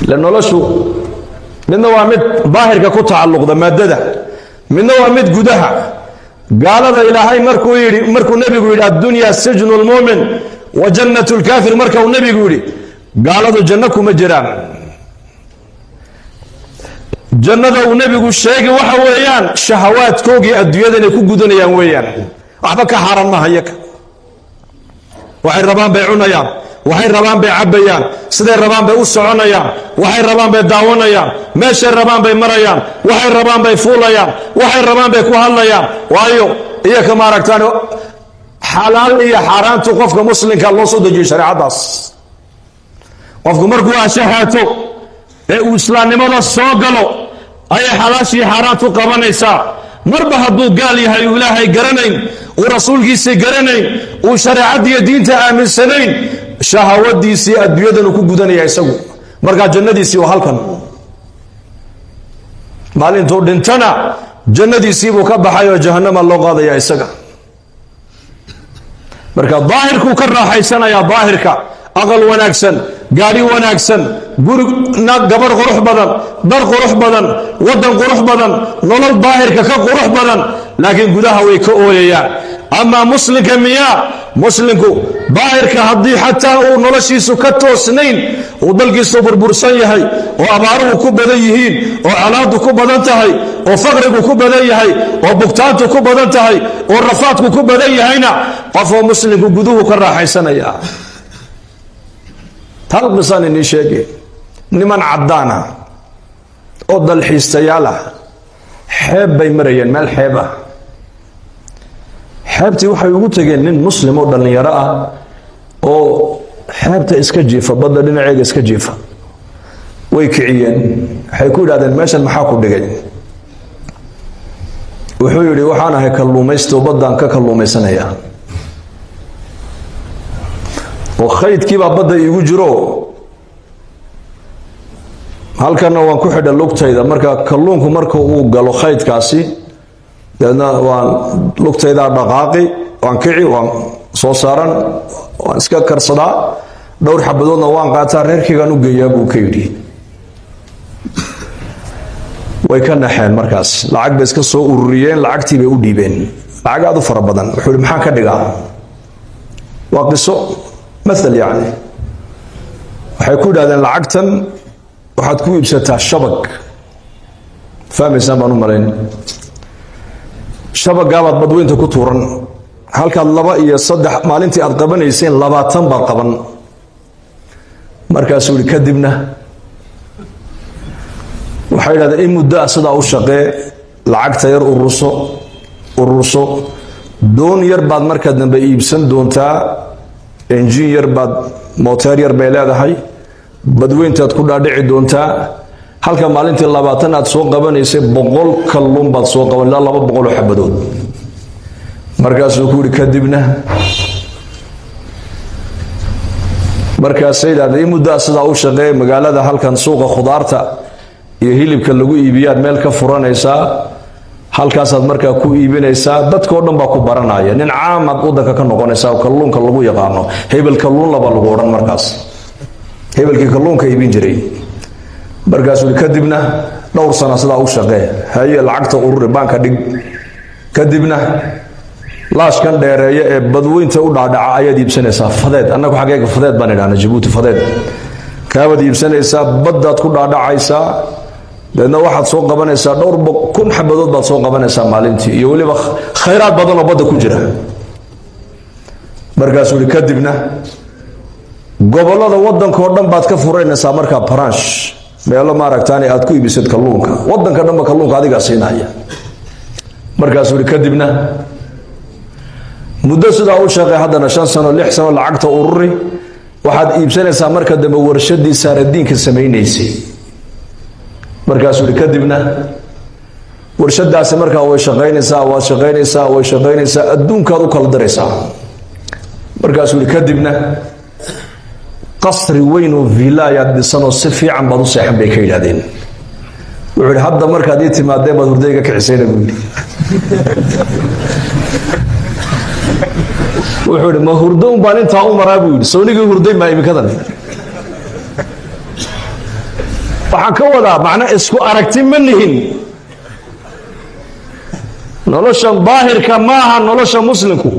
لأنه لشو من وامد ظاهر ككت تعلق ده مادة من وامد جدها قال هذا إلهي مركو النبي يقول الدنيا سجن المؤمن وجنة الكافر مركو النبي يقول قال هذا جنكم مجران جنة النبي يقول الشيء وحويان شهوات كوجي الدنيا يكون جدنا ويان أحبك حرام ما هيك وحي ربان بيعونيان وحي ربان بيعبيان سيدي ربان بيوسعونيان وحي ربان بيداونيان ماشي ربان بيمريان وحي ربان بيفوليان وحي ربان بيكوهليان وايو إياك ما ركتانو حلال إيا حرام توقفك مسلم كالله صدجي شريعة داس قفك مرقوا أشيحاتو وإسلام لماذا السوقلو أي حلاشي حرام توقفانيسا مربع هدو قال يا إلهي قرنين ورسول جيسي قرنين وشريعة دين تآمن سنين شهوات ديسي أدبيادن وكو قدن يسو مرقع جنة ديسي وحالكن مالين تو دنتنا جنة ديسي وكبحي وجهنم الله قاضي يسو مرقع ظاهر كو كرا حيسنا يا ظاهرك أغل وناكسن قاري وناكسن قبر قروح بدن در قروح بدن ودن قروح بدن نولل ظاهرك كقروح بدن لكن قدها ويكؤويا أما مسلم كمياه مسلمكو ظاهرك هدي حتى ونولشيسو كتو سنين ودلقيسو بربرسان يهي وأباره كبدا يهين وعلاده كبدا انتهي وفقرك كبدا يهي وبكتانته كبدا انتهي والرفاتك كبدا يهينا قفو مسلمكو قدوه كراحي سنيا هل بسان إني شيء نمان عدانا أضل الحيستيالة حب بيمريان مال حبه حابتي waxay ugu tageen nin muslim oo dhalinyaro ah oo xaabta iska jiifa badda dhinaceega iska jiifa way kiciyeen waxay ku yiraahdeen meeshan maxaa ku dhigay wuxuu yiri waxaan ahay kalluumaysto baddan ka kalluumaysanaya oo khaydkii baa badda igu jiro halkana waan ku xidha lugtayda marka kalluunku marka uu galo khaydkaasi لأنه وان لقطة دقاقي وان كعي وان صوصارا وان سككر صدا دور حبدونا وان قاتار هيركي كانوا جيابو كيدي ويكن حين مركز لعق بس كسو أوريين لعقتي بيودي بين لعق هذا فربضن وحول محاكا دقا واقصو مثل يعني وحيكون هذا لعقتن وحتكون بستا الشبك فاهم سامانو مرين شبك قابض بدوين تكتورن هل كان لبا إيا صدح مالنتي أدقبن يسين لبا تنبا قبن مركز سوري كدبنا وحيل هذا إيه مدة صدا وشقي لعق تير الرسو دون يرباد مركز نبا إيبسن دون تا إنجين يرباد موتير يربا إلا هاي بدوين تتكون داعي دون تا هل كان مالنتي اللباتن أتسوق قبن يسين بقول كلهم بتسوق قبن لا لبا بقول حبدود مركز سكوري كدبنا مركز سيد هذا مدة صدا وشقي مقالة هل كان سوق خضارته يهيلب كلجو إيبيات ملك فران إيسا هل كان صد مركز كو إيبين إيسا دت كورن باكو برنايا نين عام أقوده كنقون إيسا وكلون كلجو يقانو هيبل كلون لبا لغورن مركز هيبل كلون كيبين جري مركز كدبنا دور سنة صدا وشقي هاي العقد أور بانك دق كدبنا لاش كان دايريه بدوين تا ودادعا ايا ديبسنيسا فديد انكو حقيقه فديد بان idhaana Djibouti فديد kaaba diibsanaysa baddaad ku dhaadhacaysa dadna waxaad soo qabanaysaa dhowr kun xabadood baad soo qabanaysaa maalintii iyo waliba khayraad badan oo badda ku jira markaas wali kadibna gobolada wadanka oo dhan baad ka furaynaysaa marka branch meelo ma aragtaani aad ku iibisad kalluunka wadanka dhanba kalluunka adiga siinaya markaas wali kadibna muddo sidaa u shaqay haddana 5 sano 6 sano lacagta ururi waxaad iibsanaysaa marka dambe warshadii saaradiinka sameeynaysay markaas wali kadibna warshadaasi marka way shaqaynaysaa adduunka u kala daraysaa markaas wali kadibna qasri weyn oo villaya dhisano si fiican baad u seexan bay ka yiraahdeen wuxuu hadda markaad ii timaadeen baad hurdayga ka xisaynaa wuxuu ma hurdoon baan inta u maraa buu yiri soonigii hurday ma imikadan waxaan ka wadaa macna isku aragti ma nihin nolosha daahirka maaha nolosha muslimku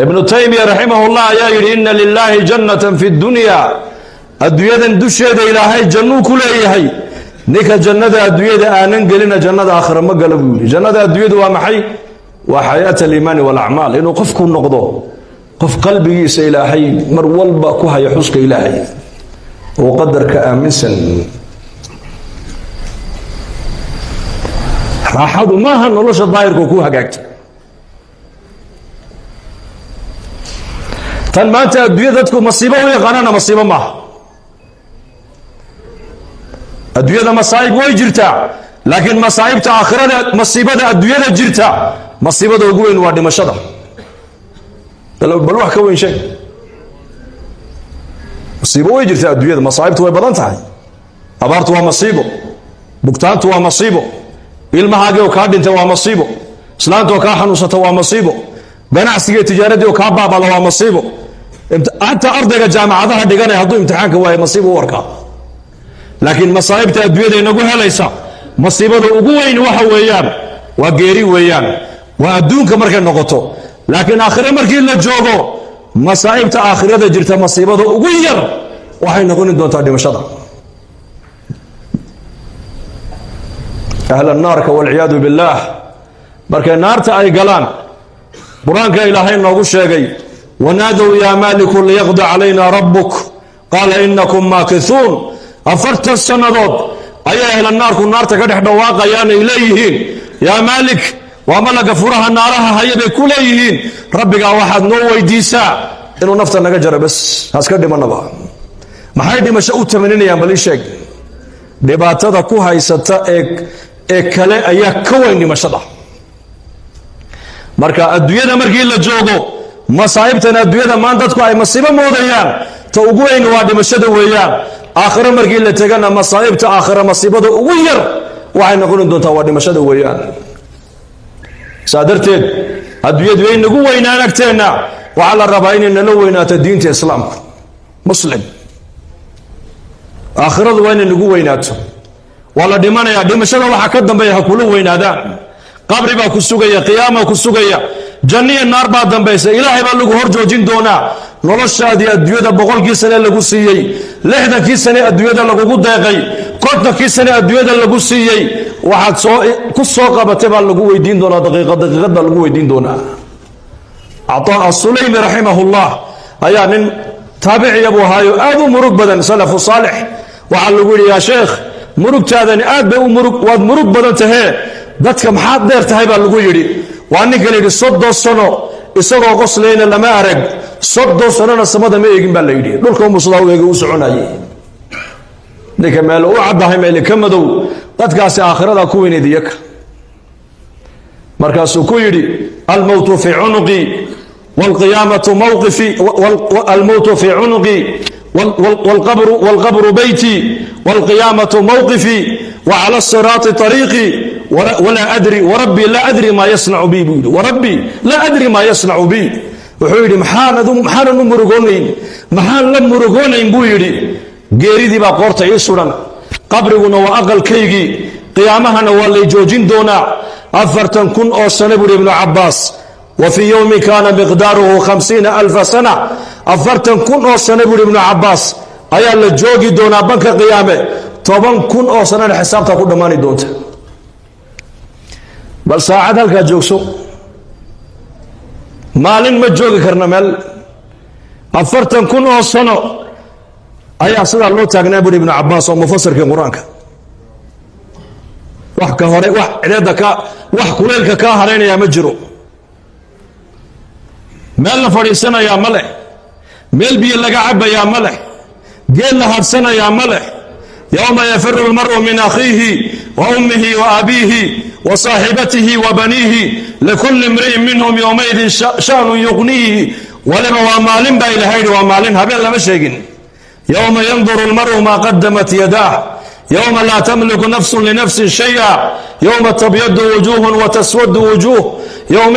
ibnu taymiya raximahullah ayaa yidhi ina lilaahi jannatan fi dunya adduunyadan dusheeda ilaahay jannuu ku leeyahay ninka jannada adduunyada aanan gelina jannada aakhira ma gala buu yidhi jannada adduunyadu waa maxay waa xayaat aliimaani walacmaal inuu qofku noqdo qof qalbigiisa ilaahay mar walba ku haya xuska ilaahay oo qadarka aaminsan raaxadu maaha nolosha daahirka ku hagaagta tan maanta adduunya dadku masiibo u yaqaanana masiibo maaha adduunyada masaa'ib way jirtaa laakiin masaa'ibta aakhirada masiibada adduunyada jirta masiibada ugu weyn waa dhimashada bal wax ka weyn sheeg masiibo way jirtaa adduunyada masaa'ibtu way badan tahay abaartu waa masiibo bugtaantu waa masiibo ilmahaagii oo kaa dhintay waa masiibo islaanta oo kaa xanuunsata waa masiibo ganacsiga tijaaradii oo kaa baabada waa masiibo hataa ardayga jaamacadaha dhiganaya hadduu imtixaanka waayo masiibo u arkaa laakiin masaa'ibta adduunyada inagu helaysa masiibada ugu weyn waxa weeyaan waa geeri weeyaan waa adduunka markay noqoto laakiin aakhire markii la joogo masaa'ibta aakhirada jirta masiibada ugu yar waxay noqoni doontaa dhimashada ahla naarka walciyaadu billaah markay naarta ay galaan qur-aanka ilaahay noogu sheegay wanaadow yaa maaliku liyaqdi calayna rabbuk qaala inakum maakithuun 40 sannadood ayaa ahla naarku naarta ka dhex dhawaaqayaan ay leeyihiin yaa maalik waa malaga furaha naaraha haya bay ku leeyihiin rabbigaa waxaad noo weydiisaa inuu nafta naga jaro bas haska dhimanaba maxay dhimasho u tamaninayaan bal ii sheeg dhibaatada ku haysata ee kale ayaa ka weyn dhimashada marka adduunyada markii la joogo masaa'ibtan adduunyada maan dadku ay masiibo moodayaan ta ugu weyn waa dhimashada weeyaan aakhiro markii la tegana masaa'ibta aakhira masiibada ugu yar waxay noqon doontaa waa dhimashada weeyaan saa darteed adduunyadu way nagu weynaan agteenna waxaa la rabaa inay nala weynaato diinta islaamka muslim aakhiradu waa inay nagu weynaato waa la dhimanayaa dhimashada waxaa ka dambeeya ha kula weynaadaan qabri baa ku sugaya qiyaama ku sugaya janniya naar baa dambaysa ilaahay baa lagu hor joojin doonaa noloshaadii adduunyada 100kii sane lagu siiyey 60kii sane adduunyada lagugu deeqay 50kii sane adduunyada lagu siiyey waxaad ku soo qabatay baa lagu weydiin doonaa daqiiqad baa lagu weydiin doonaa Ataa as-Sulaymi rahimahullah ayaa nin taabici buu haayo aad u murug badan salafu saalix waxa lagu yiri yaa sheekh murugtaadani aad bay u murug waad murug badan tahay dadka maxaad dheer tahay baa lagu yiri waa ninka leeyahay 30 sano isagoo qoslayna lama arag 30 sanana samada ma eegin baa la yiri dhulka muslaa weega u soconayay ninka meel u cadahay meel ka madow dadkaasi aakhirada ku weyneediyaka markaasuu ku yiri al-mawtu fi 'unuqi wal-qiyamatu mawqifi wal-mawtu fi 'unuqi والقبر بيتي والقيامة موقفي وعلى الصراط طريقي ولا أدري وربي لا أدري ما يصنع بي وربي لا أدري ما يصنع بي وحيدي محانا نمرقونين محان لمرقونين بويدي قيريدي باقورتا يسوران قبرنا وأقل كيجي قيامهنا واللي جوجين دونا أفرتن كن أو سنبري ابن عباس وفي يوم كان مقداره 50,000 سنة أفرتن كن أو سنبري ابن عباس أيا اللي جوجي دونا بنك قيامه 10 كن أو سنة حساب تقول دماني دونت بل ساعد هلك جوكسو مالين ما جوجي كرنا مال أفرتن كن أو سنة أيا صدى الله تاقنا بري ابن عباس ومفسر في القرآن wax ka hore wax ciidada wax kuleelka ka hareynaya ma jiro meel la fariisanaya ma leh meel biyo laga cabaya ma leh geel la harsanaya ma leh yawma yafirru al-mar'u min akhihi wa ummihi wa abihi wa sahibatihi wa banihi likulli imri'in minhum yawmaydhin sha'nun yughnihi wa lama wa malin ba ilahay wa malin habeen lama sheegin yawma yanzuru al-mar'u ma qaddamat yadahu يوم لا تملك نفس لنفس شيئا يوم تبيض وجوه وتسود وجوه يوم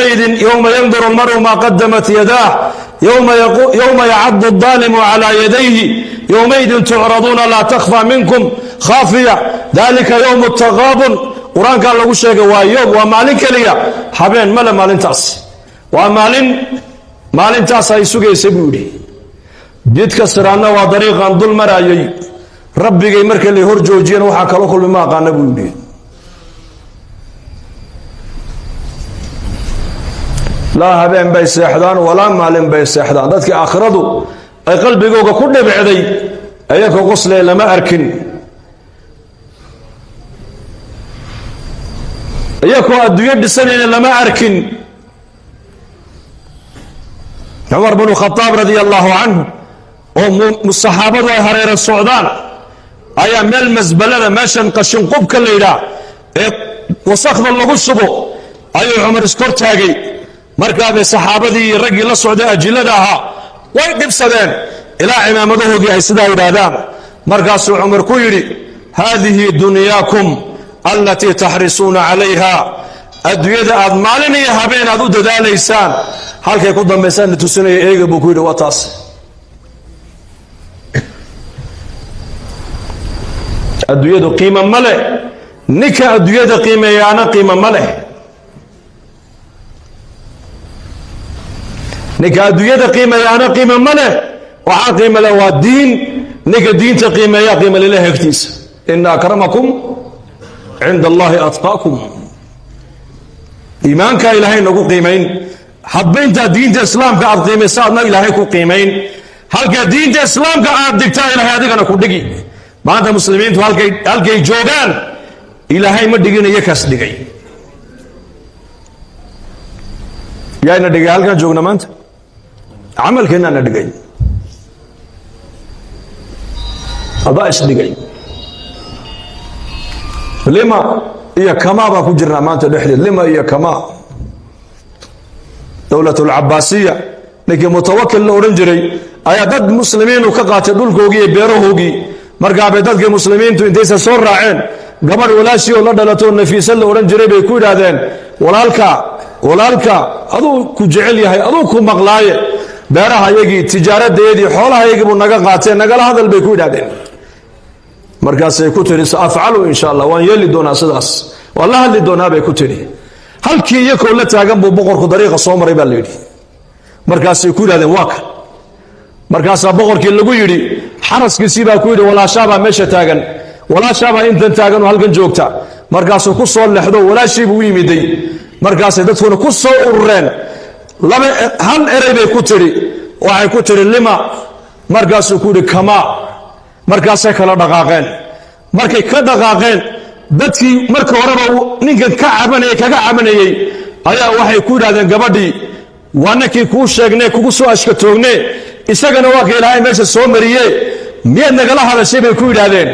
ينظر المرء ما قدمت يداه يوم يعض الظالم على يديه يومئذ تعرضون لا تخفى منكم خافية ذلك يوم التغابن قرآن قال له شيء ويوم ومالين كليا حبين ملا مالين تاس ومالين تاس أي سوق يسبودي جد كسرنا وطريق عن ظلم رأيي ربي يمرك اللي هرجو جين وحكى له كل ما قال نبودي لا هبين بيسحدان ولا مالين بيسحدان ذاتك آخرته أي قلبي جوجا كل بعدي أيك غسل لما أركن أيك الدنيا بسنة لما أركن عمر بن الخطاب رضي الله عنه والصحابة هرير السعودان أيام المزبلة ماشن قشن قبك الليلة وسخذ الله الصبو أي عمر اسكرتاقي markaabay saxaabadii raggii la socday ajilada ahaa way dhibsadeen ilaa cimaamadahoodii ay sidaa yidhaahdaan markaasuu cumar ku yidhi haadihi dunyaakum allatii taxrisuuna calayha adduunyada aad maalin iyo habeen aad u dadaalaysaan halkay ku dambaysaan tusinaya eega buu ku yidhi waa taas adduunyadu qiimo ma leh ninka adduunyada qiimeeyaana qiimo ma leh ninka adduunyada qiimeeyaana qiimo ma leh waxaa qiimo leh waa diin ninka diinta qiimeeya qiimo leh hegtiisa ina akramakum cinda allahi atqaakum iimaanka ilaahay nagu qiimayn hadbaynta diinta islaamka aad qiimaysa adna ilaahay ku qiimayn halka diinta islaamka aad digtaa ilaahay adigana ku dhigi maanta muslimiintu halkay joogaan ilaahay ma dhiginayo kaas dhigay yaayna dhigay halkan joogna maanta camalkeenana dhigay adaa isdhigay lima iyo kamaa baa ku jirnaa maanta dhexdeed lima iyo kamaa dowlatulcabaasiya ninkii mutawakil la odhan jiray ayaa dad muslimiinu ka qaatay dhulkoogii iyo beerahoogii markaabay dadkii muslimiintu intaysa soo raaceen gabadh walaashii oo la dhalatoo nafiisa la odhan jiray bay ku yidhaahdeen walaalka aduu ku jecel yahay aduu ku maqlaaye beeraha yagii tijaaradeedii xoolaha yagii buu naga qaatee nagala hadal bay ku yidhaahdeen markaasay ku tiri saafcalu insha allah waan yeeli doonaa sidaas waan la hadli doonaa bay ku tiri halkii iyakoo la taagan buu boqorku dariiqa soo maray baa la yidhi markaasay ku yidhahdeen waa kan markaasaa boqorkii lagu yidhi xaraskiisii baa ku yidhi walaashaabaa meesha taagan walaashaabaa intan taagan oo halkan joogta markaasuu ku soo lexdo walaashiibuu u yimiday markaasay dadkuna ku soo urureen hal eray bay ku tiri waxay ku tiri lima markaasuu ku yidhi kamaa markaasay kala dhaqaaqeen markay ka dhaqaaqeen dadkii marka horeba ninkan kaga cabanayey ayaa waxay ku yidhahdeen gabadhii waa ninkii kuu sheegne kugu soo ashkatoogne isagana waa ka ilaahay meesha soo mariye miyaad nagala hadashay bay ku yidhaahdeen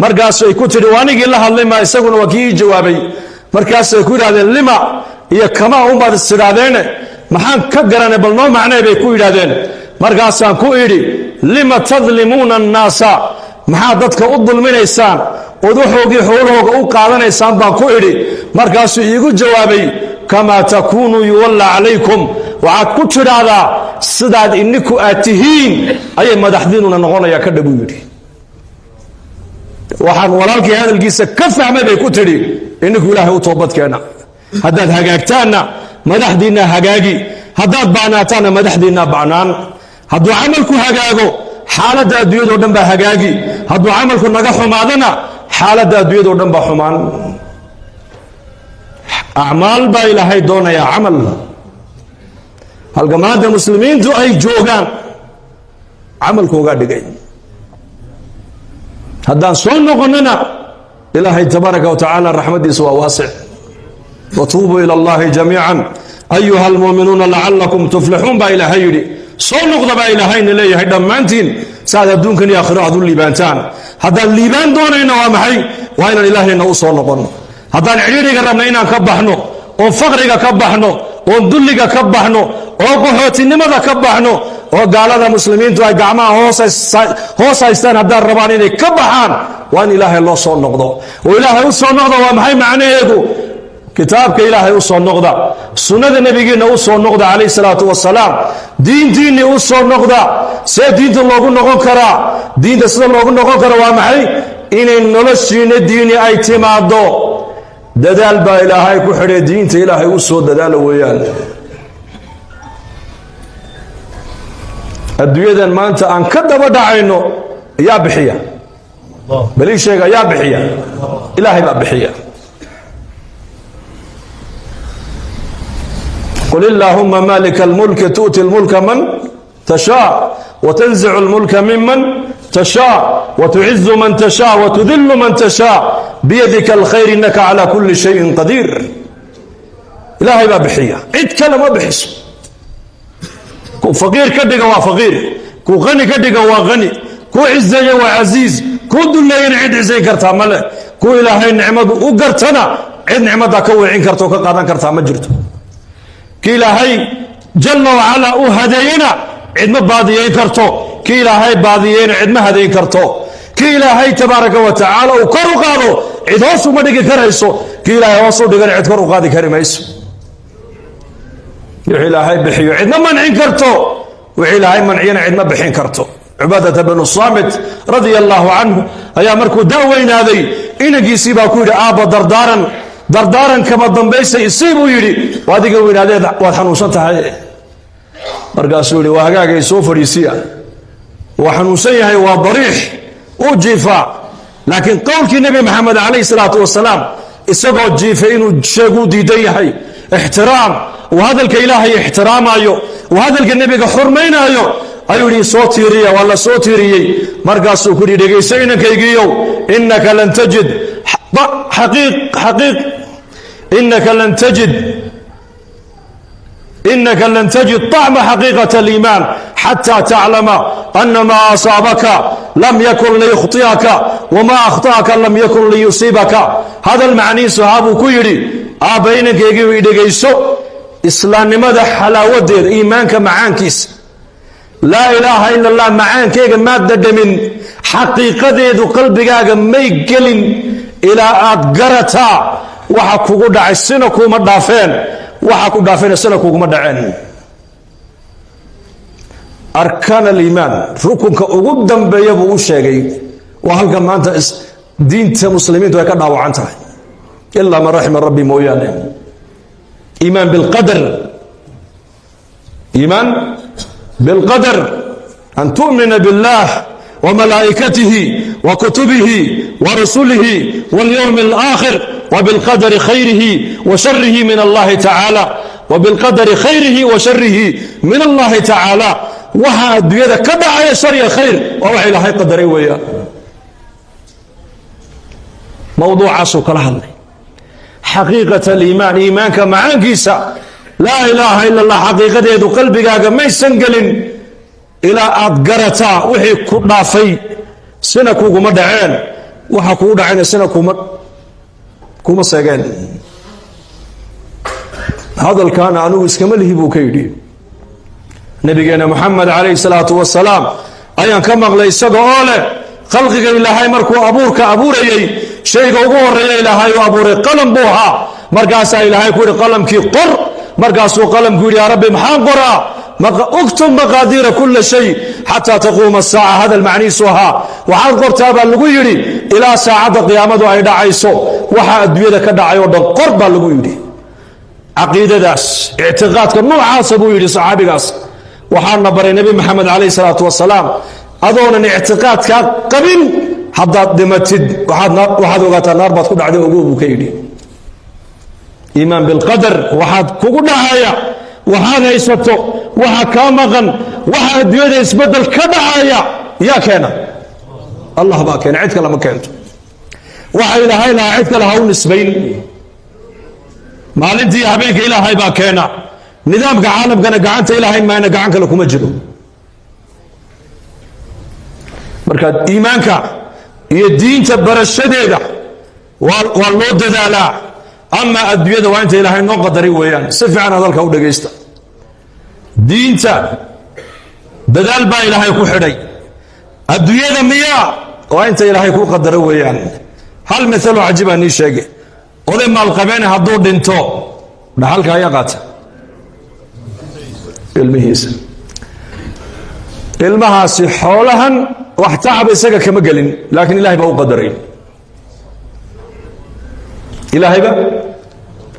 markaasay ku tiri waa nigii la hadlay maa isaguna waa kii ii jawaabay markaasay ku yidhahdeen lima iyo kamaa unbaad istidhaadeene maxaan ka garanay bal noo macnay bay ku yidhaahdeen markaasaan ku idhi lima tadlimuuna annaasa maxaad dadka u dulminaysaan ood waxoogii xoolahooga u qaadanaysaan baan ku idhi markaasuu iigu jawaabay kamaa takuunuu yuwalla calaykum waxaad ku tidhaahdaa sidaad ininku aad tihiin ayay madaxdiinuna noqonayaa ka dhabuu yidhi waxaan walaalkii hadalkiisa ka fahmay bay ku tidhi ininku ilaahay u toobadkeena haddaad hagaagtaanna madaxdiinna hagaagi haddaad bacnaataanna madaxdiinna bacnaan hadduu camalku hagaago xaaladda adduunyadoo dhan baa hagaagi hadduu camalku naga xumaadana xaaladda adduunyadoo dhan baa xumaan acmaal baa ilaahay doonayaa camal halka maanta muslimiintu ay joogaan camalkoogaa dhigay haddaan soo noqonnana ilaahay tabaaraka wa tacaala raxmaddiisa waa waasic watuubuu ila allahi jamiican ayuha almuuminuuna lacalakum tuflixuun baa ilaahay yidhi soo noqda baa ilaahayna leeyahay dhammaantiin saaad adduunkan iyo aakhiro aad u liibaantaan haddaan liibaan doonayna waa maxay waa inaan ilaahayna u soo noqonno haddaan cidhiidhiga rabna inaan ka baxno oo faqriga ka baxno oo dulliga ka baxno oo qaxootinimada ka baxno oo gaalada muslimiintu ay gacmaha hoos haystaan haddaan rabaan inay ka baxaan waa in ilaahay loo soo noqdo oo ilaahay u soo noqdo waa maxay macnaheedu kitaabka ilaahay u soo noqda sunnada nabigeena u soo noqda calayhi salaatu wasalaam diintiinni u soo noqda see diinta loogu noqon karaa diinta sida loogu noqon karo waa maxay inay noloshiina diini ay timaado dadaal baa ilaahay ku xidhay diinta ilaahay u soo dadaala weeyaan adduunyadan maanta aan ka daba dhacayno yaa bixiya bal ii sheega yaa bixiya ilaahay baa bixiya قل اللهم مالك الملك تؤتي الملك من تشاء وتنزع الملك ممن تشاء وتعز من تشاء وتذل من تشاء بيدك الخير إنك على كل شيء قدير إلهي ما بحية عد كلمة بحس كو فقير كدق وفقير كو غني كدق وغني كو عزي وعزيز كو دنيا عد عزي كرتا ملك كو إلهي نعمة وقرتنا عد نعمة كوعين كرتو كقادان كرتا مجرتو كي إلهي جل وعلا هدينا عد ما باديين كرتو كي إلهي باديين عد ما هديين كرتو كي إلهي تبارك وتعالى وكرو قادو عد هوسو ما دقي كريسو كي إلهي هوسو دقي عد كرو قادي كريميسو يوحي إلهي بحيو عد ما منعين كرتو وحي إلهي منعين عد ما بحين كرتو عبادة بن الصامت رضي الله عنه أيا مركو داوين هذي إنجي سيبا كويد آبا دردارا كما دنبيسا يسيبو يري وادي قوين هذي واد حنوسنتها مرقاسو لي وهاقاقا يسوفر يسيا وحنوسيها وضريح وجيفا لكن قولك النبي محمد عليه الصلاة والسلام إساقو جيفا إنو شاقو ديديهي احترام وهذا الكإلهي احترام أيو وهذا النبي حرمين أيو أيو لي صوتيريا ولا صوتيريي مرقاسو كوري دقيسينا كيقيو إنك لن تجد حقيق إنك لن تجد طعم حقيقة الإيمان حتى تعلم أن ما أصابك لم يكن ليخطئك وما أخطأك لم يكن ليصيبك هذا المعني صحابه كيري آبينك يجيو إيديسو إسلام ماذا حلاوة دير إيمانك معانكيس لا إله إلا الله معانك مادة من حقيقة ديدو قلبك ميقل إلى أدقرتا وحكو دعي السنكو مدافين وحكو دافين السنكو مدعين أركان الإيمان ركنك أقدم بيبو الشيء وهل كما أنت دين المسلمين تكدعوا وعنتها إلا من رحم ربي مويانه إيمان بالقدر إيمان بالقدر أن تؤمن بالله وملائكته وكتبه ورسله واليوم الآخر وبالقدر خيره وشره من الله تعالى وبالقدر خيره وشره من الله تعالى وها الدنيا كدع يا شر يا خير ووحي لها قدري ويا موضوع عصوك لهذا حقيقة الإيمان إيمانك معانكيسا لا إله إلا الله حقيقة يدو قلبك ما يسنقل إلى أدقرتا وحي كنافي سنكو مدعين وحكو دعين سنكو كوما سيغان هذا كان عنو اسكمله بوكيدي نبينا محمد عليه الصلاة والسلام أيان كما قال يسقى خلقك إلهي مركو أبورك أبوري شيء أبور إلهي أبوري قلم بوها مرقاسا إلهي كوري قلم كي قر مرقاسو قلم كوري يا ربي محان قرى اكتب مقادير كل شيء حتى تقوم الساعة هذا المعني سوها وحال قرتابا لغيري إلى ساعة قيامة أيضا عيسو وحا أدوية كدعي ودن قربا لغيري عقيدة داس اعتقادك نوع عاصبو يري صحابي داس وحال نبري نبي محمد عليه الصلاة والسلام أظن اعتقادك قبل حضات دمتد وحاد وقات النار باتكون عدي وقوبو كيدي إيمان بالقدر وحاد كوكو دعايا وهذا يسبتو وها كامغن وها الدنيا يسبدل كدعايا يا كان الله با كان عدك لما كنت وها إلهي لا عدك لها ونسبين مالنتي هبينك إلهي با كان نظامك عالم كان قعنت إلهي ما أنا قعنك لكم أجلو مركز إيمانك يدين تبر الشديدة واللود ذا لا أما الدنيا وأنت إلهي نقدر ويان سفع عن هذا الكون دقيستا دينتا بدل با إلهي كو حري الدنيا مياه وأنت إلهي كو قدر ويان هل مثل عجيب أني شيء oday maalqabeene hadduu dhinto dhaxalka ayaa qaata ilmihiisa. ilmahaasi xoolahan wax tacaba isaga kama gelin, laakiin ilahay baa u qadaray. ilaahayba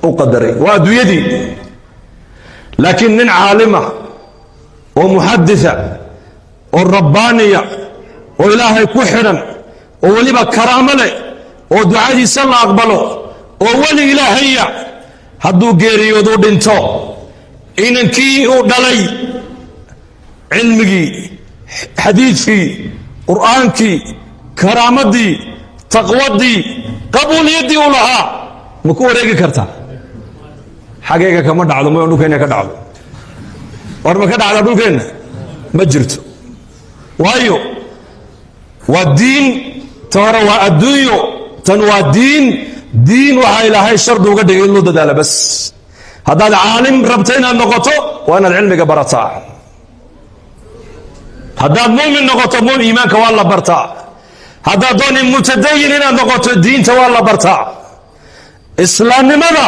u qadaray, waa adduunyadii. laakiin nin caalima oo muxaditha oo rabbaaniya oo ilaahay ku xidhan oo weliba karaamo leh oo ducadiisa la aqbalo oo weli ilaahaya hadduu geeriyooduu dhinto, inankii uu dhalay cilmigii, xadiidkii, qur'aankii, karaamadii, taqwadii, qabuuliyaddii u lahaa ma ku wareegi kartaa? xageega kama dhacdo, ma dhulkeenna ka dhacdo. war ma ka dhacdaa dhulkeenna? ma jirto. waayo waa diin, ta hore waa adduunyo, tan waa diin. diin waxaa ilaahay shardi uga dhigay in loo dadaala bas. haddaad caalim rabta inaad noqoto waa inaad cilmiga barataa. haddaad muumin noqoto iimaanka waa la bartaa. haddaad dooni mutadayin inaad noqoto diinta waa la bartaa. islaamnimada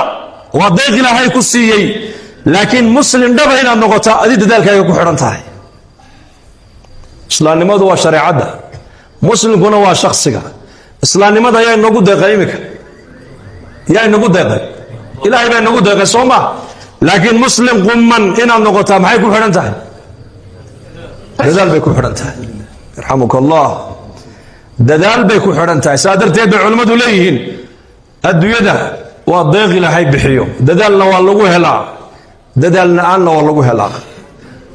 waa deeq ilaahay ku siiyey, laakiin muslim dhaba inaad noqotaa adi dadaalkaaga ku xidhan tahay. islaamnimadu waa shareecadda, muslimkuna waa shaksiga. islaamnimada yaa inagu deeqay imika, yaa inagu deeqay? ilaahay baa inagu deeqay soo ma? laakiin muslim qumman inaad noqotaa maxay ku xidhan tahay? dadaal bay ku xidhan tahay. yarxamuka allah. dadaal bay ku xidhan tahay. saa darteed bay culimmadu leeyihiin adduunyada waa deeq ilaahay bixiyo, dadaalna waa lagu helaa, dadaal la-aanna waa lagu helaa,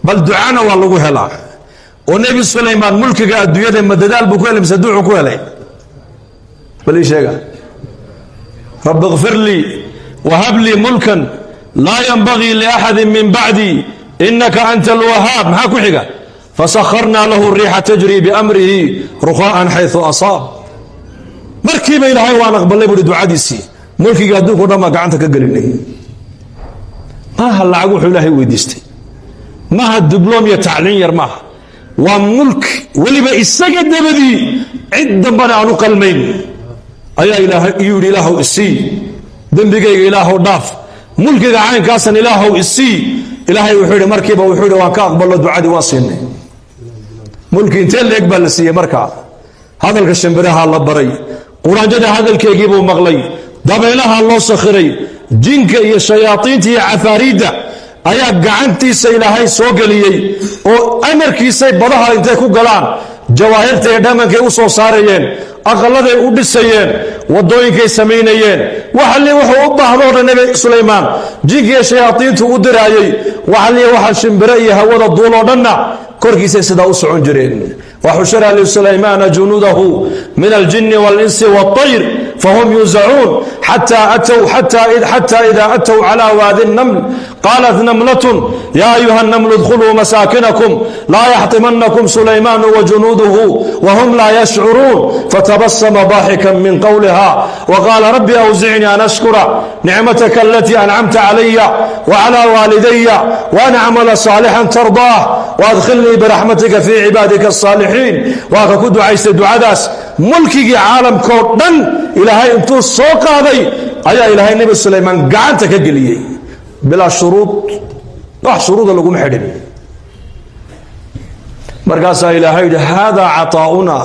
bal ducana waa lagu helaa. oo nebi sulaymaan mulkiga adduunyada ma dadaal buu ku helay mise duucu ku helay? bal ii sheega. rabbi ikfir lii wahab lii mulkan laa yanbagii liaxadin min bacdi inaka anta alwahaab. maxaa ku xiga? fasakharnaa lahu riixa tajrii biamrihi ruqaa'an xaysu asaab. markiiba ilaahay waan aqbalnay buuhi ducadiisii. mulkiga adduunka o dhan baa gacanta ka gelinay. maaha lacag wuxuu ilaahay weydiistay, maaha dibloom iyo tacliin yar maaha, waa mulk weliba isaga dabadii cid dambana aan u qalmayn ayaa ilaahay iyuu yidhi ilaahow isii, dembigayga ilaahow dhaaf, mulkiga caynkaasan ilaahow isii. ilaahay wuxuu yidhi markiiba wuxuu yidhi waan ka aqbalno ducadii waan siinay. mulki intee leeg baa la siiyey markaa? hadalka shimbiraha la baray, quraanjada hadalkeegii buu maqlay, dabaylaha loo sakhiray, jinka iyo shayaaiinta iyo cafaariidda ayaa gacantiisa ilaahay soo geliyey oo amarkiisay badaha intay ku galaan jawaahirta iyo dhamankay u soo saarayeen, aqaladay u dhisayeen, wadooyinkay samaynayeen. waxali wuxuu u baahdo o dhan nebi sulaymaan jinka iyo shayaaiintu u diraayey. waxali waxa shimbire iyo hawada duuloo dhanna korkiisay sidaa u socon jireen. وحشر لسليمان جنوده من الجن والإنس والطير فهم يوزعون حتى إذا أتوا على وادي النمل قالت نملة يا أيها النمل ادخلوا مساكنكم لا يحطمنكم سليمان وجنوده وهم لا يشعرون فتبسم ضاحكا من قولها وقال ربي أوزعني أن أشكر نعمتك التي أنعمت علي وعلى والدي وأن أعمل صالحا ترضاه وأدخلني برحمتك في عبادك الصالحين. waa ku ducaystay ducadaas. mulkigii caalamkoo dhan ilaahay intuu soo qaaday ayaa ilaahay nebi sulaymaan gacanta ka geliyey bilaa shuruud, wax shuruuda laguma xidhin. markaasaa ilaahay yidhi haadaa cataa'una,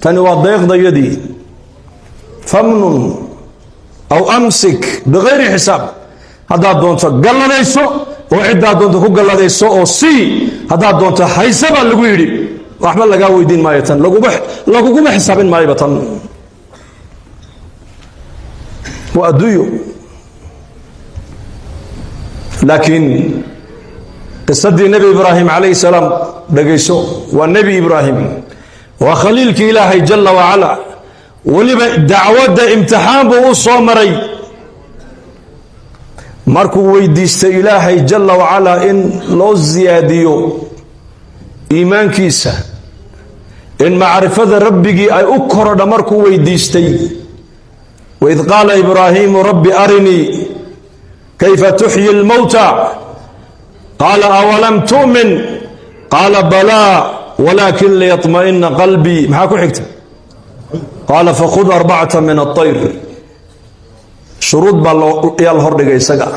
tani waa deeqdayadii, famnun aw amsik bikayri xisaab. haddaad doonto galladayso oo ciddaad doonto ku galladayso oo sii, haddaad doonto hayse baa lagu yidhi. waxba lagaa weydiin maayo, tan laguguma xisaabin maayoba. tan waa adduunyo. laakiin qisadii nebi ibraahim calayhi salaam dhegayso. waa nebi ibraahim, waa khaliilkii ilaahay jalla wacala. weliba dacwadda imtixaan buu u soo maray. markuu weydiistay ilaahay jalla wacala in loo siyaadiyo iimaankiisa, in macrifada rabbigii ay u korodha markuu weydiistay. waid qaala ibraahiimu rabbi arinii kayfa tuxyi lmowta qaala awalam tu'min qaala balaa walaakin liyaطma'ina qalbii. maxaa ku xigta? qaala fakhud arbacata min aطayr shuruud baa yaal hordhigay isaga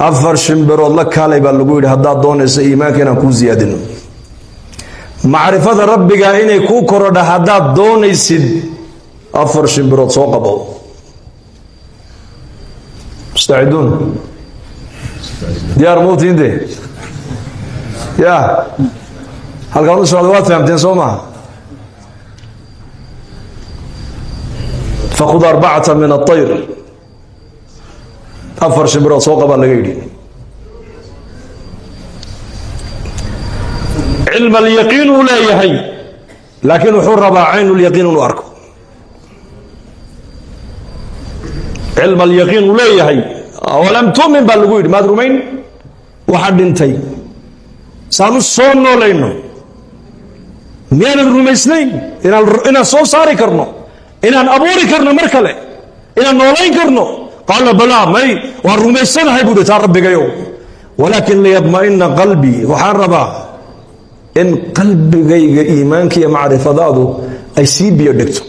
afar shimbirood la kaalay baa lagu yidhi haddaad doonayso iimaanka inaan kuu siyaadino macrifada rabbiga inay kuu korodha haddaad doonaysid afar shimbirood soo qabo mustaciduun diyaar mawtiinde ya halkaan u socda waad fahamteen soo maha fakhud 4 min الطayr afar shimbirood soo qabaa laga yidhi cilm alyaqiin uu leeyahay laakiin wuxuu rabaa cayn ulyaqiin inuu arko cilm alyaqiin uu leeyahay walam tu'min baa lagu yidhi maad rumayn waxa dhintay saanu soo noolayno miyaanan rumaysnayn inaan soo saari karno inaan abuuri karno mar kale inaan noolayn karno qaala balaa may waan rumaysanahay buuhi taa rabbigayow walaakin liyadma'ina qalbii waxaan rabaa in qalbigayga iimaanka iyo macrifadaadu ay sii biyo dhigto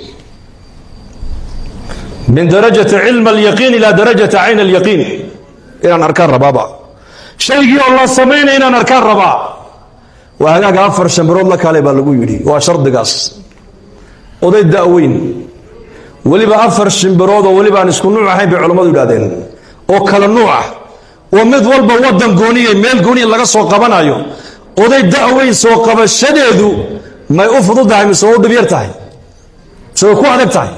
min darajati cilm alyaqiin ilaa darajati cayn alyaqiin inaan arkaan rabaaba shaygii oo la samaynaya inaan arkaan rabaa waa hagaaga afar shimbirood la kaalay baa lagu yidhi waa shardigaas oday da'weyn weliba afar shimbirood oo weliba aan isku nuuc ahayn bay culammadu yidhahdeen oo kala nuuc ah oo mid walba waddan gooniya meel gooniya laga soo qabanayo oday da'weyn soo qabashadeedu may u fududahay mise u dhib yar tahay mise way ku adag tahay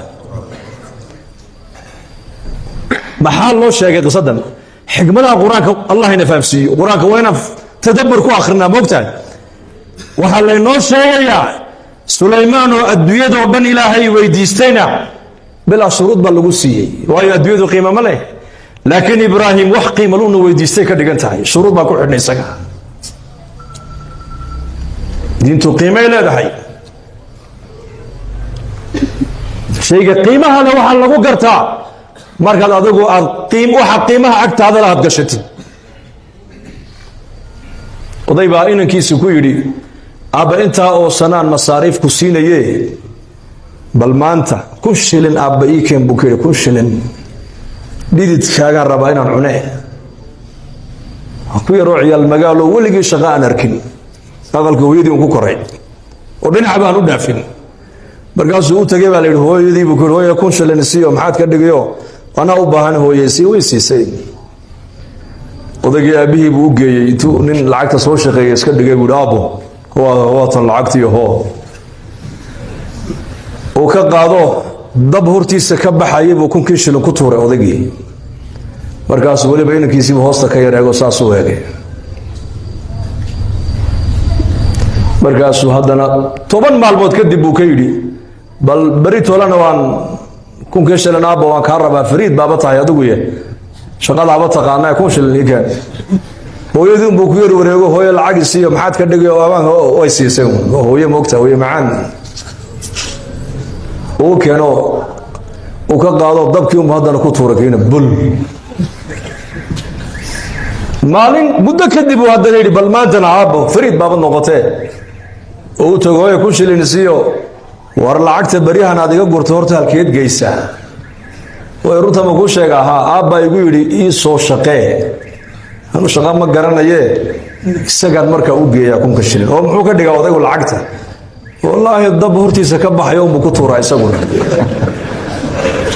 maxaa loo sheegay qisadan xikmadaha qur-aanka allah ina fahamsiiyo qur-aanka waa inaan tadabbur ku akrinaa moogtahay waxaa laynoo sheegayaa sulaymaan oo adduunyadoo dhan ilaahay weydiistayna bilaa shuruud baa lagu siiyey waayo adduunyadu qiimo ma leh laakiin ibraahim wax qiimo luuna weydiistay ka dhigan tahay shuruud baa ku xidhnay isaga diintu qiimay leedahay shayga qiimaha leh waxaa lagu gartaa markaad adigu aad waxa qiimaha agtaada lahaad gashatid oday baa inankiisa ku yidhi aabba intaa oo sanaan masaariif ku siinaye bal maanta 1 shilin aabba ii keen buu ku yidhi 1 shilin dhididkaagaan rabaa inaan cune ku yaroo ciyaal magaalo weligii shaqo aan arkin aqalka hooyadii un ku koray oo dhinaca baan u dhaafin markaasuu u tagay baa la yidhi hooyadii buu ku yidhi hooya 1 shilin siiyo maxaad ka dhigayo anaa u baahan hooyeysii way siisay odaygii aabbihii buu u geeyey intuu nin lacagta soo shaqeeya iska dhigay buu yidhi aabbo waatan lacagtii hoo uu ka qaado dab hortiisa ka baxayay buu 1 shilin ku tuuray odaygii markaasuu weliba inankiisiibu hoosta ka yareego saasuu eegay markaasuu haddana 10 maalmood kadib buu ka yidhi bal beri tolana waan 1 shilin aabba waan kaa rabaa fariid baaba tahay adiguye shaqadaaba taqaanaa 1 shilin ii keen hooyadiin buu ku yari wareego hooye lacag siiyo maxaad ka dhigay oo abaanka way siisay hooye moogta hooye macaan uu keeno uu ka qaado dabkii uu haddana ku tuuray kiina bul maalin muddo kadib uu haddana yidhi bal maantana aabbo fariid baaba noqotee uu tago hooye 1 shilin siiyo war lacagta baryahan aad iga gurto horta halkeed geysaa way runta ma ku sheegaa haa aabba igu yidhi ii soo shaqee anu shaqa ma garanaye isagaad markaa u geeyaa 1 shilin oo muxuu ka dhigaa odaygu lacagta wallaahi dab hortiisa ka baxayo unbuu ku tuuraa isaguna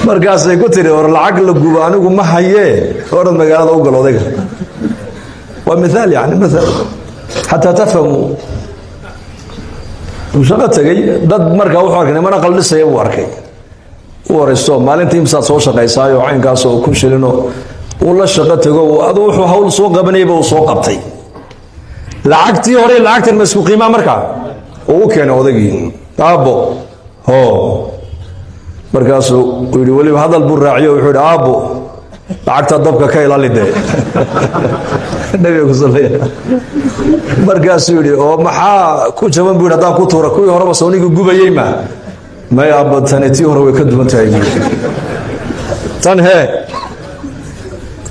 markaasay ku tiri war lacag la gubo anigu ma hayee orad magaalada u gal odayga waa mithaal yani mathal xataa tafhamu shaqo tagay dad markaa wuxuu arkay nimana qaldhisaya buu arkay u waraysto maalintii imsaad soo shaqaysaayo caynkaasoo 1 shilinoo uu la shaqo tago aduu wuxuu hawl soo qabanayba uu soo qabtay lacagtii hore lacagtan ma isku qiimaa markaa uu u keenay odaygii aabbo hoo markaasuu uu yidhi weliba hadal buu raaciyo wuxuu yidhi aabbo lacagta dabka ka ilaali dee nabiga ku sallaya markaasuu yidhi oo maxaa ku jaban buu yidhi haddaan ku tuura kuwii horeba sooniga gubayey ma may aabba tani tii hore way ka duwan tahay tan hee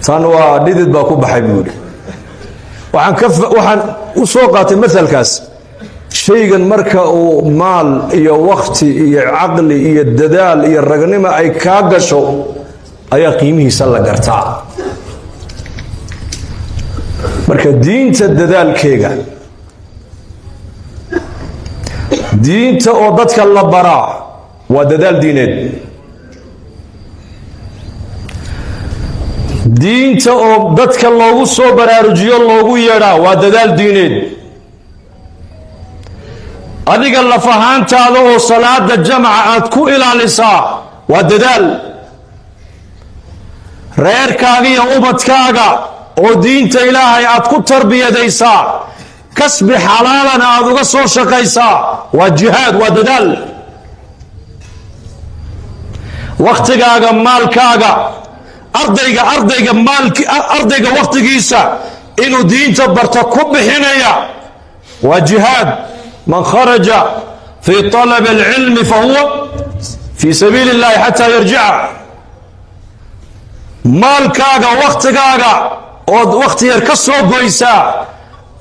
tan waa dhidid baa ku baxay buu yidhi waxaan u soo qaatay masalkaas shaygan marka uu maal iyo wakti iyo caqli iyo dadaal iyo ragnimo ay kaa gasho ayaa qiimihiisa la gartaa. marka diinta dadaalkeega, diinta oo dadka la baraa waa dadaal diineed. diinta oo dadka loogu soo baraarujiyo loogu yeedhaa waa dadaal diineed. adiga lafahaantaada oo salaada jamaca aad ku ilaalisaa waa dadaal. reerkaaga iyo ubadkaaga oo diinta ilaahay aad ku tarbiyadaysaa, kasbi xalaalana aad uga soo shaqaysaa waa jihaad, waa dadaal. wakhtigaaga, maalkaaga, ardayga wakhtigiisa inuu diinta barto ku bixinaya waa jihaad. man kharaja fi طalab اlcilmi fahuwa fi sabiili اllahi xataa yarjica. maalkaaga, wakhtigaaga ood wakhti yar ka soo goysaa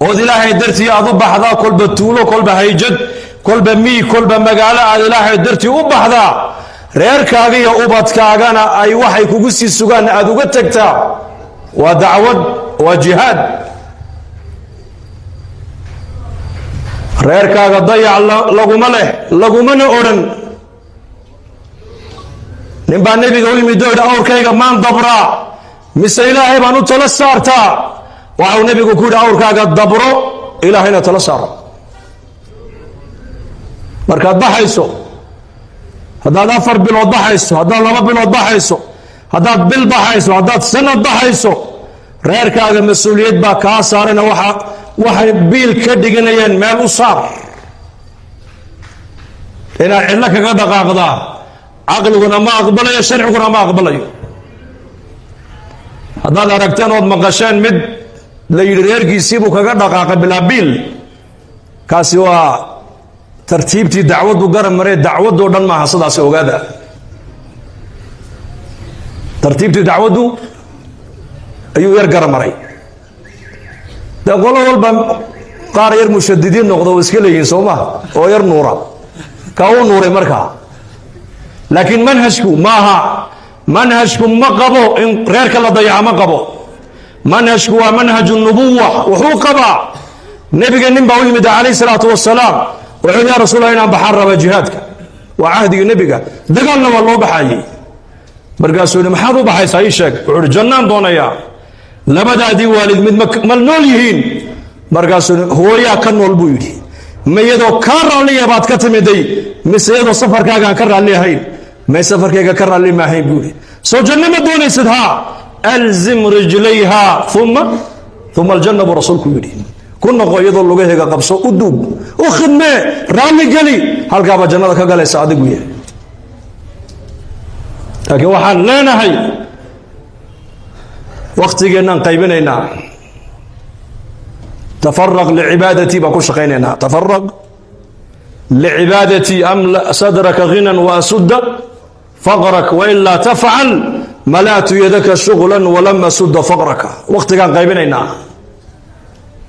ood ilaahay dartii aad u baxdaa, kolba tuulo, kolba hayjad, kolba miig, kolba magaalo aad ilaahay dartii u baxdaa, reerkaaga iyo ubadkaagana ay waxay kugu sii sugaan aad uga tagtaa waa dacwad, waa jihaad. reerkaaga dayac laguma leh, lagumana odhan. nin baa nebiga u yimid oo yidhi awrkayga maan dabraa mise ilaahay baan u tala saartaa? waxau nebigu ku yidhi awrkaaga dabro, ilaahayna tala saaro. markaad baxayso, haddaad 4 bilood baxayso, haddaad 2 bilood baxayso, haddaad bil baxayso, haddaad sanad baxayso, reerkaaga mas-uuliyad baa kaa saarana waxay biil ka dhiganayeen meel u saar. inaad cidlo kaga dhaqaaqdaa caqliguna ma aqbalayo, sharciguna ma aqbalayo. haddaad aragteen ood maqasheen mid la yidhi reerkiisiibuu kaga dhaqaaqay bilaa biil, kaasi waa tartiibtii dacwaddu garab maree. dacwaddoo dhan maaha sidaas, ogaada. tartiibtii dacwaddu ayuu yar garab maray. dee qolo walba qaar yar mushadidiin noqdo oo iska leeyihiin soo maha, oo yar nuura. ka uu nuuray markaa. laakiin manhajku maaha. manhajku ma qabo in reerka la dayaca, ma qabo. manhajku waa manhaju nubuwa. wuxuu qabaa nebiga nin baa u yimid calayhi salaatu wasalaam, wuxuu yaa rasuulallah inaan baxaan raba jihaadka. waa cahdigii nebiga, dagaalna waa loo baxayey. markaasuu yidhi maxaad u baxaysaa ii sheeg. wuxuu yidhi jannaan doonayaa. labadaadii waalid mid ma nool yihiin? markaasuu yidhi hooyaa ka nool buu yidhi. ma iyadoo kaa raalliya baad ka timiday mise iyadoo safarkaagaan ka raalli ahayn? may safarkayga ka raalli maahayn buu yidhi. soo janno ma doonaysid? haa. alzim rijlayha uma aljanna buu rasuulku yidhi. ku noqo iyadoo lugaheega qabso, u duug, u khidmee, raalli geli, halkaabaa jannada ka galaysa adigu yahay. laakiin waxaan leenahay wakhtigeennaan qaybinaynaa. tafaraq licibaadatii baan ku shaqaynaynaa. tafaraq licibaadatii amla sadraka ghinan waasudda faqrak wailaa tafcal malaatu yadaka shughlan walam asudda faqraka. wakhtigaan qaybinaynaa.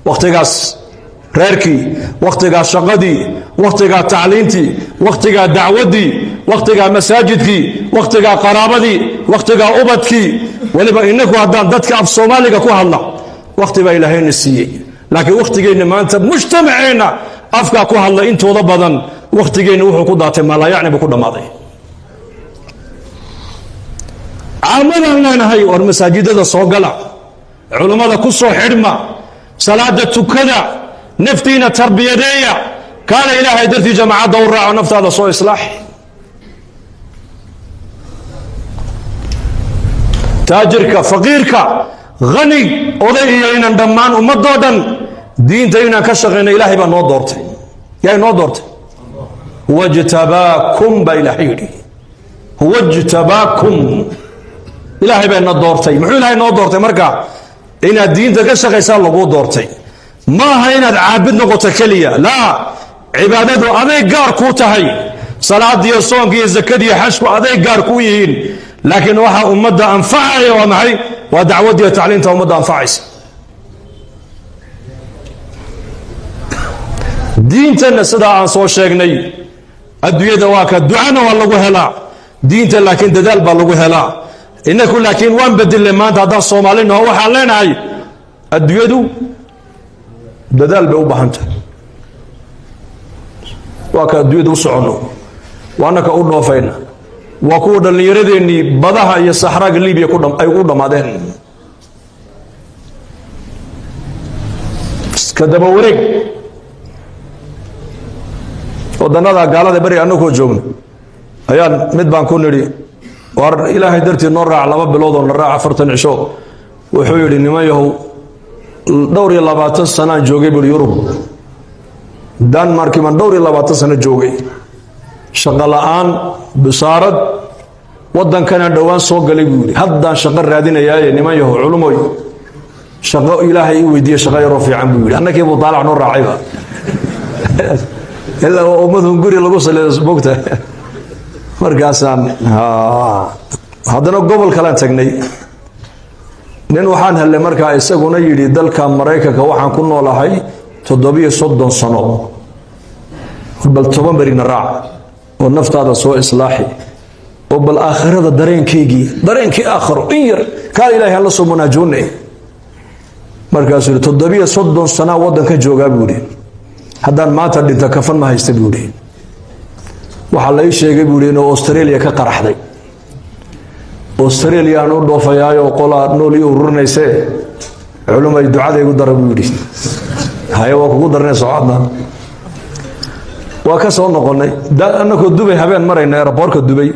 wakhtigaas reerkii, wakhtigaa shaqadii, wakhtigaa tacliintii, wakhtigaa dacwaddii, wakhtigaa masaajidkii, wakhtigaa qaraabadii, wakhtigaa ubadkii. weliba inaku haddaan dadka af soomaaliga ku hadla, wakhti baa ilaahayna siiyey. laakiin wakhtigeenna maanta mujtamaceenna afkaa ku hadla intooda badan, wakhtigeenna wuxuu ku daatay maalayacni buu ku dhammaaday. caamadaan leenahay war masaajidada soo gala, culummada ku soo xidhma, salaada tukada, naftiina tarbiyadeeya, kaana ilaahay dartii jamacadda u raaco, naftaada soo islaax. taajirka, faqiirka, hanig, oday iyo inan dhammaan ummadoo dhan diinta inaan ka shaqayno ilaahay baa noo doortay. yaa noo doortay? wajtabaakum baa ilaahay yidhi. wajtabaakum, ilaahay baa na doortay. muxuu ilaahay noo doortay marka? inaad diinta ka shaqaysaa laguu doortay. ma aha inaad caabid noqoto keliya, laa. cibaadadu aday gaar kuu tahay. salaadiyo soonkiiyo zakadiyo xajku aday gaar kuu yihiin. laakiin waxaa ummadda anfacaya waa maxay? waa dacwaddiiyo tacliinta ummadda anfacaysa. diintana sidaa aan soo sheegnay, adduunyada waa ka ducana waa lagu helaa. diinta laakiin dadaal baa lagu helaa. إنكم لكن وان بدل لما أنت هذا الصوماليين هو حالنا هاي الديادو ددال بأوبهانته وكا الديادو صعنو وأنا كأقول وفينا وكود اللي يريد إني بدها يسحرق الليبيا كلهم أي كلهم هذين كذب ورق ودنا ذا قال هذا بري أنو كوجون أيان مدبان كونري وار إلهي درتي نرى على باب بلوض ونرى عفرتن عشو وحيولي إنما يهو دوري اللباتن سنة جوجي باليوروب دنمارك من دوري اللباتن سنة جوجي شغلان بصارد ودن كان دوان سوق قليبوري هذا شغل رادين يا إنما يهو علموي شغل إلهي ويدي شغل رفيع عن بيقول أنا كيف طالع نور عيبة إلا وأمدهم قري لقصة لسبوكته مركاسان هذا قبل كلام تقني نين وحان هاللي مركا يسقون يجي دلك مريكا كوحان كنا ولا هاي تضبيه صد صنو بل طبعا برين الرع والنفط هذا سوء إصلاحي وبالآخر هذا درين كيجي درين كي آخر إير قال إلهي الله سبحانه جوني مركز تضبيه صد صنو ودن كجوجا بودي هذا ما تردد تكفن ما هيستبودي waxaa la ii sheegay buu inuu Australia ka qaraxday Australia aanu dhoofayaayo qolaa nool iyo ururinaysa culumay ducada igu darab buu yiri hayo waa kugu darnay socodna waa ka soo noqonay anako Dubai habeen marayna airportka Dubai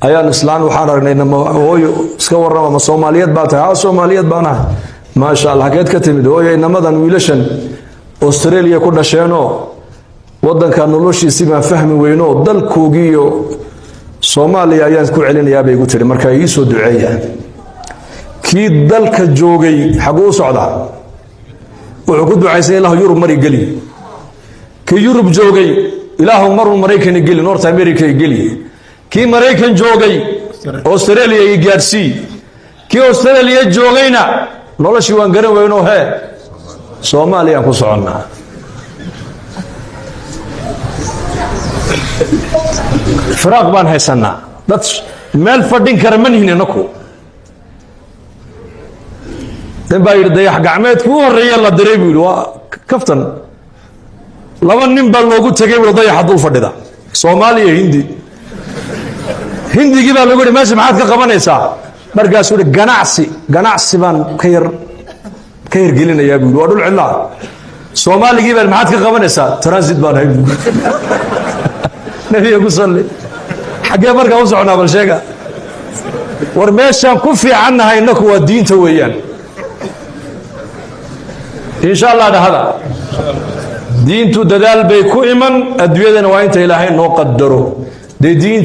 ayaan islaan waxaan aragnay hooyo iska warrama Soomaaliyeed baa tahay Soomaaliyeed baana ma sha Allah hageed ka timid hooyo inamadan wiilashan Australia ku dhasheenoo waddanka noloshiisa ma fahmi weyno dalkoogiyo Soomaaliya ayaan ku celinayaa bay igu tiri marka ay soo duceeyaan kii dalka joogay xaguu socda wuxuu ku duceysay Ilaahu Yurub mari gali kii Yurub joogay Ilaahu maru Mareykan gali North America gali kii Mareykan joogay Australia ay gaarsi kii Australia joogayna noloshii waan garan weyno he Soomaaliya ku soconnaa فراغ بان هيسنا دت مال فدين كرمنهن نكو دين باير ديح قعميد كو هريا لا دريبي وا كفتن لبا نين با لوغو تagey wada dayax dul fadhida Soomaaliya hindi giba lagu yiri meesha maxaad ka qabanaysaa markaas uu ganacsi baan ka yar gelinaya buu waa dhul cilaa Soomaaliya giba maxaad ka qabanaysaa transit baan hay نبي يقول صلي حاجة مركا وصعنا بالشيء ورميشان كفي عنها إنك هو الدين تويان إن شاء الله هذا دين تدلال بيكو إمن أدوية وإنت إلهي نقدره دي دين